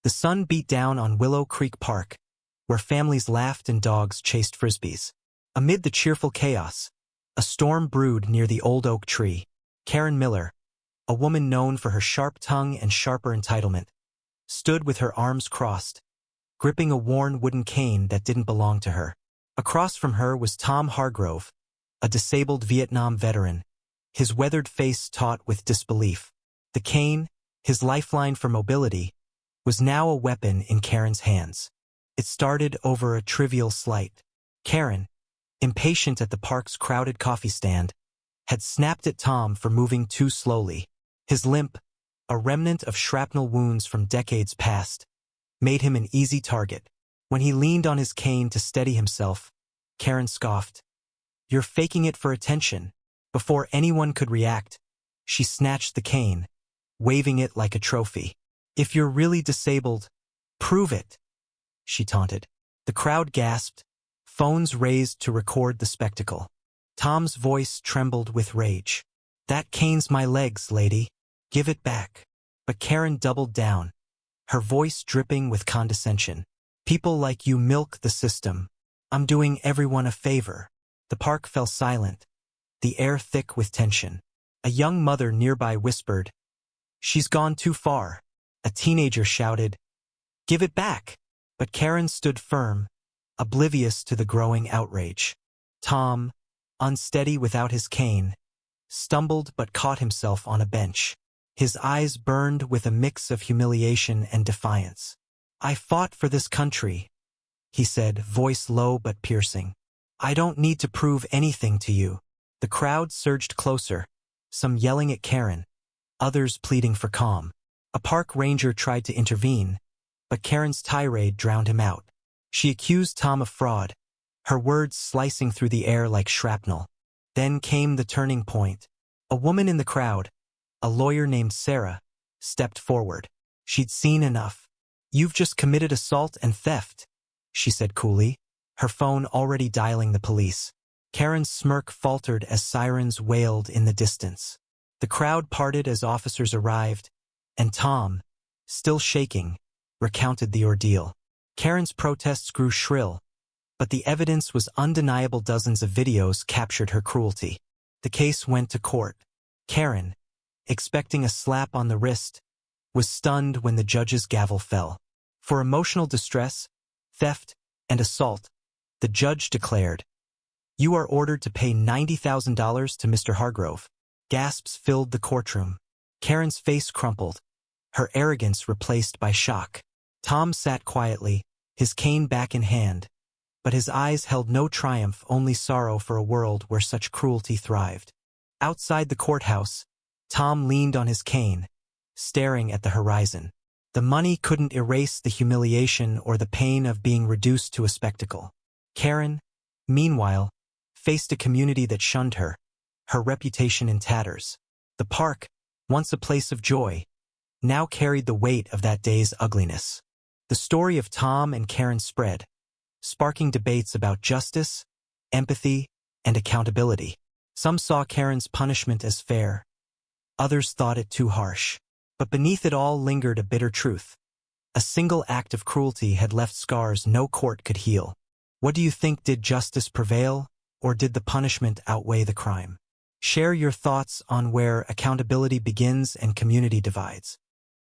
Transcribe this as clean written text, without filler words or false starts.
The sun beat down on Willow Creek Park, where families laughed and dogs chased frisbees. Amid the cheerful chaos, a storm brewed near the old oak tree. Karen Miller, a woman known for her sharp tongue and sharper entitlement, stood with her arms crossed, gripping a worn wooden cane that didn't belong to her. Across from her was Tom Hargrove, a disabled Vietnam veteran, his weathered face taut with disbelief. The cane, his lifeline for mobility, was now a weapon in Karen's hands. It started over a trivial slight. Karen, impatient at the park's crowded coffee stand, had snapped at Tom for moving too slowly. His limp, a remnant of shrapnel wounds from decades past, made him an easy target. When he leaned on his cane to steady himself, Karen scoffed. "You're faking it for attention." Before anyone could react, she snatched the cane, waving it like a trophy. "If you're really disabled, prove it," she taunted. The crowd gasped, phones raised to record the spectacle. Tom's voice trembled with rage. "That cane's my legs, lady. Give it back." But Karen doubled down, her voice dripping with condescension. "People like you milk the system. I'm doing everyone a favor." The park fell silent, the air thick with tension. A young mother nearby whispered, "She's gone too far." A teenager shouted, "Give it back." But Karen stood firm, oblivious to the growing outrage. Tom, unsteady without his cane, stumbled but caught himself on a bench. His eyes burned with a mix of humiliation and defiance. "I fought for this country," he said, voice low but piercing. "I don't need to prove anything to you." The crowd surged closer, some yelling at Karen, others pleading for calm. A park ranger tried to intervene, but Karen's tirade drowned him out. She accused Tom of fraud, her words slicing through the air like shrapnel. Then came the turning point. A woman in the crowd, a lawyer named Sarah, stepped forward. She'd seen enough. "You've just committed assault and theft," she said coolly, her phone already dialing the police. Karen's smirk faltered as sirens wailed in the distance. The crowd parted as officers arrived, and Tom, still shaking, recounted the ordeal. Karen's protests grew shrill, but the evidence was undeniable. Dozens of videos captured her cruelty. The case went to court. Karen, expecting a slap on the wrist, was stunned when the judge's gavel fell. For emotional distress, theft, and assault, the judge declared, "You are ordered to pay $90,000 to Mr. Hargrove." Gasps filled the courtroom. Karen's face crumpled, her arrogance replaced by shock. Tom sat quietly, his cane back in hand, but his eyes held no triumph, only sorrow for a world where such cruelty thrived. Outside the courthouse, Tom leaned on his cane, staring at the horizon. The money couldn't erase the humiliation or the pain of being reduced to a spectacle. Karen, meanwhile, faced a community that shunned her, her reputation in tatters. The park, once a place of joy, now carried the weight of that day's ugliness. The story of Tom and Karen spread, sparking debates about justice, empathy, and accountability. Some saw Karen's punishment as fair, others thought it too harsh. But beneath it all lingered a bitter truth. A single act of cruelty had left scars no court could heal. What do you think? Did justice prevail, or did the punishment outweigh the crime? Share your thoughts on where accountability begins and community divides.